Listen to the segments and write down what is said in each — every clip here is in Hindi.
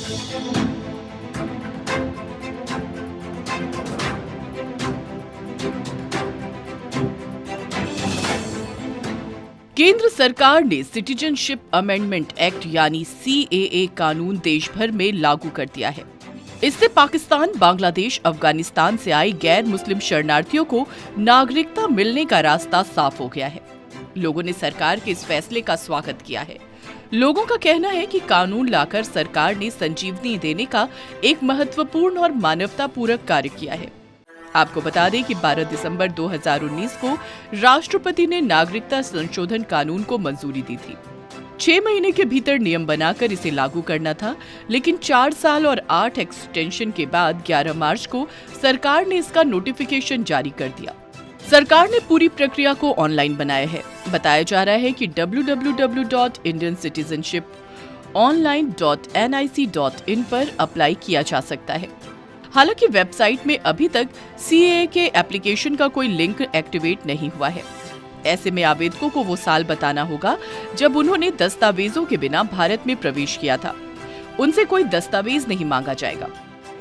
केंद्र सरकार ने सिटीजनशिप अमेंडमेंट एक्ट यानी सीएए कानून देश भर में लागू कर दिया है। इससे पाकिस्तान, बांग्लादेश, अफगानिस्तान से आए गैर मुस्लिम शरणार्थियों को नागरिकता मिलने का रास्ता साफ हो गया है। लोगों ने सरकार के इस फैसले का स्वागत किया है। लोगों का कहना है कि कानून लाकर सरकार ने संजीवनी देने का एक महत्वपूर्ण और मानवतापूर्वक कार्य किया है। आपको बता दें कि 12 दिसंबर 2019 को राष्ट्रपति ने नागरिकता संशोधन कानून को मंजूरी दी थी। 6 महीने के भीतर नियम बनाकर इसे लागू करना था, लेकिन 4 साल और 8 एक्सटेंशन के बाद 11 मार्च को सरकार ने इसका नोटिफिकेशन जारी कर दिया। सरकार ने पूरी प्रक्रिया को ऑनलाइन बनाया है। बताया जा रहा है कि www.indiancitizenship.online.nic.in पर अप्लाई किया जा सकता है। हालांकि वेबसाइट में अभी तक सीएए के एप्लीकेशन का कोई लिंक एक्टिवेट नहीं हुआ है। ऐसे में आवेदकों को वो साल बताना होगा जब उन्होंने दस्तावेजों के बिना भारत में प्रवेश किया था। उनसे कोई दस्तावेज नहीं मांगा जाएगा।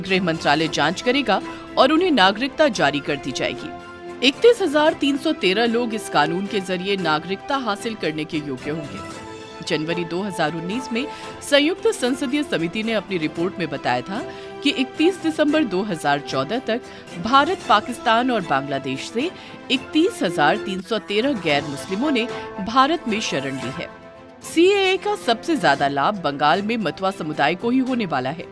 गृह मंत्रालय जांच करेगा और उन्हें नागरिकता जारी कर दी जाएगी। 31,313 लोग इस कानून के जरिए नागरिकता हासिल करने के योग्य होंगे। जनवरी 2019 में संयुक्त संसदीय समिति ने अपनी रिपोर्ट में बताया था कि 31 दिसंबर 2014 तक भारत, पाकिस्तान और बांग्लादेश से 31,313 गैर मुस्लिमों ने भारत में शरण ली है। सीएए का सबसे ज्यादा लाभ बंगाल में मतवा समुदाय को ही होने वाला है।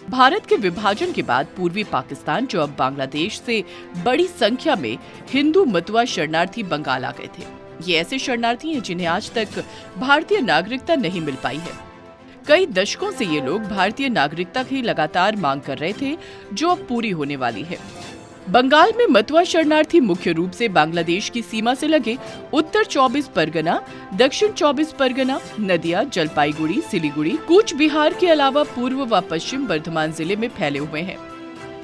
भारत के विभाजन के बाद पूर्वी पाकिस्तान, जो अब बांग्लादेश से बड़ी संख्या में हिंदू मतवा शरणार्थी बंगाल आ गए थे। ये ऐसे शरणार्थी हैं जिन्हें आज तक भारतीय नागरिकता नहीं मिल पाई है। कई दशकों से ये लोग भारतीय नागरिकता की लगातार मांग कर रहे थे, जो अब पूरी होने वाली है। बंगाल में मतवा शरणार्थी मुख्य रूप से बांग्लादेश की सीमा से लगे उत्तर 24 परगना, दक्षिण 24 परगना, नदिया, जलपाईगुड़ी, सिलीगुड़ी, कूच बिहार के अलावा पूर्व व पश्चिम बर्धमान जिले में फैले हुए हैं।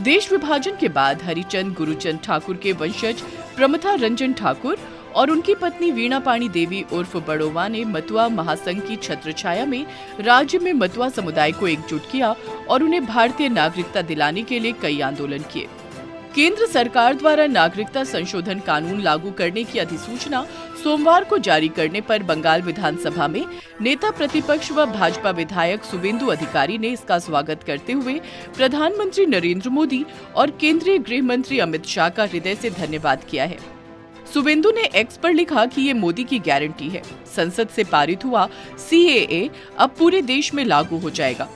देश विभाजन के बाद हरिचंद गुरुचंद ठाकुर के वंशज प्रमथा रंजन ठाकुर और उनकी पत्नी वीणा पाणी देवी उर्फ बड़ोवा ने मतवा महासंघ की छत्रछाया में राज्य में मतवा समुदाय को एकजुट किया और उन्हें भारतीय नागरिकता दिलाने के लिए कई आंदोलन किए। केंद्र सरकार द्वारा नागरिकता संशोधन कानून लागू करने की अधिसूचना सोमवार को जारी करने पर बंगाल विधानसभा में नेता प्रतिपक्ष व भाजपा विधायक शुवेंदु अधिकारी ने इसका स्वागत करते हुए प्रधानमंत्री नरेंद्र मोदी और केंद्रीय गृह मंत्री अमित शाह का हृदय से धन्यवाद किया है। शुवेंदु ने एक्स पर लिखा कि ये मोदी की गारंटी है। संसद से पारित हुआ सीएए अब पूरे देश में लागू हो जाएगा।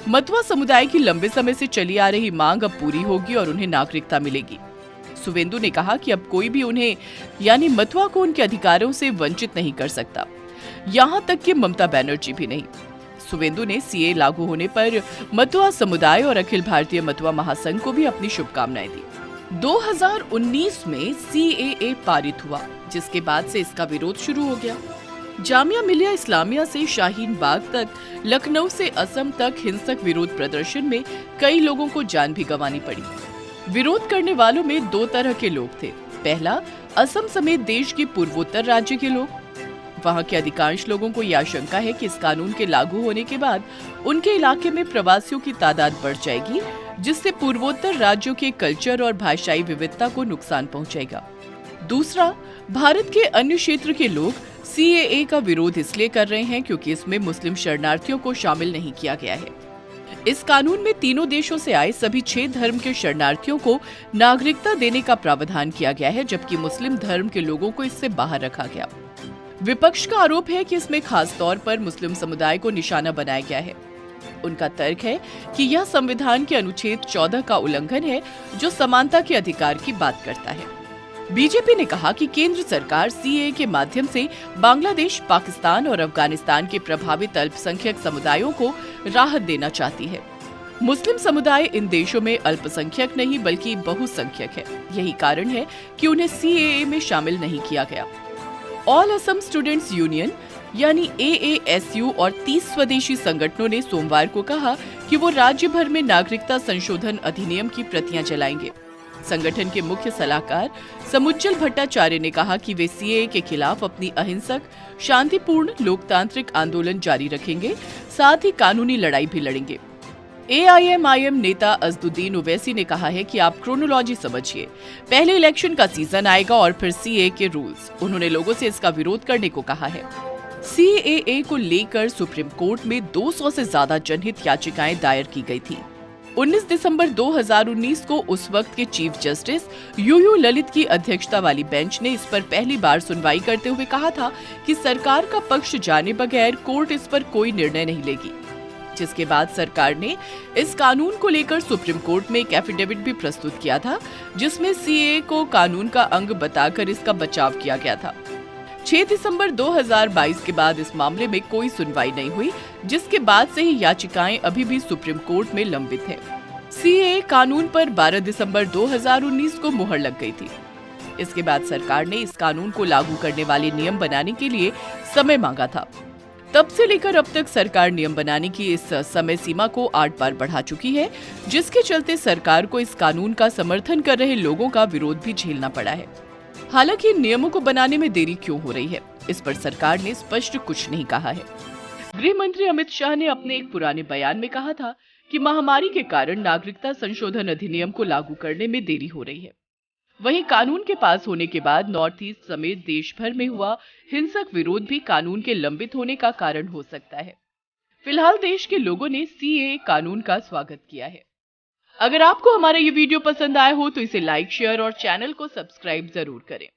मतवा समुदाय की लंबे समय से चली आ रही मांग अब पूरी होगी और उन्हें नागरिकता मिलेगी। शुवेंदु ने कहा कि अब कोई भी उन्हें यानी मतवा को उनके अधिकारों से वंचित नहीं कर सकता, यहाँ तक कि ममता बनर्जी भी नहीं। शुवेंदु ने सीए लागू होने पर मतवा समुदाय और अखिल भारतीय मतवा महासंघ को भी अपनी शुभकामनाएं दी। 2019 में सीएए पारित हुआ, जिसके बाद से इसका विरोध शुरू हो गया। जामिया मिलिया इस्लामिया से शाहीन बाग तक, लखनऊ से असम तक हिंसक विरोध प्रदर्शन में कई लोगों को जान भी गंवानी पड़ी। विरोध करने वालों में 2 तरह के लोग थे। पहला, असम समेत देश के पूर्वोत्तर राज्य के लोग। वहां के अधिकांश लोगों को यह आशंका है कि इस कानून के लागू होने के बाद उनके इलाके में प्रवासियों की तादाद बढ़ जाएगी, जिससे पूर्वोत्तर राज्यों के कल्चर और भाषाई विविधता को नुकसान पहुंचेगा। दूसरा, भारत के अन्य क्षेत्र के लोग सीएए का विरोध इसलिए कर रहे हैं क्योंकि इसमें मुस्लिम शरणार्थियों को शामिल नहीं किया गया है। इस कानून में तीनों देशों से आए सभी 6 धर्म के शरणार्थियों को नागरिकता देने का प्रावधान किया गया है, जबकि मुस्लिम धर्म के लोगों को इससे बाहर रखा गया। विपक्ष का आरोप है कि इसमें खास तौर पर मुस्लिम समुदाय को निशाना बनाया गया है। उनका तर्क है कि यह संविधान के अनुच्छेद 14 का उल्लंघन है, जो समानता के अधिकार की बात करता है। बीजेपी ने कहा कि केंद्र सरकार सीएए के माध्यम से बांग्लादेश, पाकिस्तान और अफगानिस्तान के प्रभावित अल्पसंख्यक समुदायों को राहत देना चाहती है। मुस्लिम समुदाय इन देशों में अल्पसंख्यक नहीं बल्कि बहुसंख्यक है। यही कारण है कि उन्हें सीएए में शामिल नहीं किया गया। ऑल असम स्टूडेंट्स यूनियन यानी एएएसयू और 30 स्वदेशी संगठनों ने सोमवार को कहा कि वो राज्य भर में नागरिकता संशोधन अधिनियम की प्रतियां जलाएंगे। संगठन के मुख्य सलाहकार समुज्जल भट्टाचार्य ने कहा कि वे सीएए के खिलाफ अपनी अहिंसक, शांतिपूर्ण, लोकतांत्रिक आंदोलन जारी रखेंगे, साथ ही कानूनी लड़ाई भी लड़ेंगे। AIMIM नेता अज़दुद्दीन ओवैसी ने कहा है कि आप क्रोनोलॉजी समझिए। पहले इलेक्शन का सीजन आएगा और फिर CAA के रूल्स। उन्होंने लोगों से इसका विरोध करने को कहा है। CAA को लेकर सुप्रीम कोर्ट में 200 से ज्यादा जनहित याचिकाएं दायर की गई थी। 19 दिसंबर 2019 को उस वक्त के चीफ जस्टिस UU ललित की अध्यक्षता वाली बेंच ने इस पर पहली बार सुनवाई करते हुए कहा था कि सरकार का पक्ष जाने बगैर कोर्ट इस पर कोई निर्णय नहीं लेगी। जिसके बाद सरकार ने इस कानून को लेकर सुप्रीम कोर्ट में एक एफिडेविट भी प्रस्तुत किया था, जिसमें CAA को कानून का अंग बताकर इसका बचाव किया गया था। 6 दिसंबर 2022 के बाद इस मामले में कोई सुनवाई नहीं हुई, जिसके बाद से ही याचिकाएं अभी भी सुप्रीम कोर्ट में लंबित है। CAA कानून पर 12 दिसंबर 2019 को मुहर लग गई थी। इसके बाद सरकार ने इस कानून को लागू करने वाले नियम बनाने के लिए समय मांगा था। तब से लेकर अब तक सरकार नियम बनाने की इस समय सीमा को 8 बार बढ़ा चुकी है, जिसके चलते सरकार को इस कानून का समर्थन कर रहे लोगों का विरोध भी झेलना पड़ा है। हालांकि नियमों को बनाने में देरी क्यों हो रही है, इस पर सरकार ने स्पष्ट कुछ नहीं कहा है। गृह मंत्री अमित शाह ने अपने एक पुराने बयान में कहा था कि महामारी के कारण नागरिकता संशोधन अधिनियम को लागू करने में देरी हो रही है। वहीं कानून के पास होने के बाद नॉर्थ ईस्ट समेत देश भर में हुआ हिंसक विरोध भी कानून के लंबित होने का कारण हो सकता है। फिलहाल देश के लोगों ने CAA कानून का स्वागत किया है। अगर आपको हमारा ये वीडियो पसंद आया हो तो इसे लाइक, शेयर और चैनल को सब्सक्राइब जरूर करें।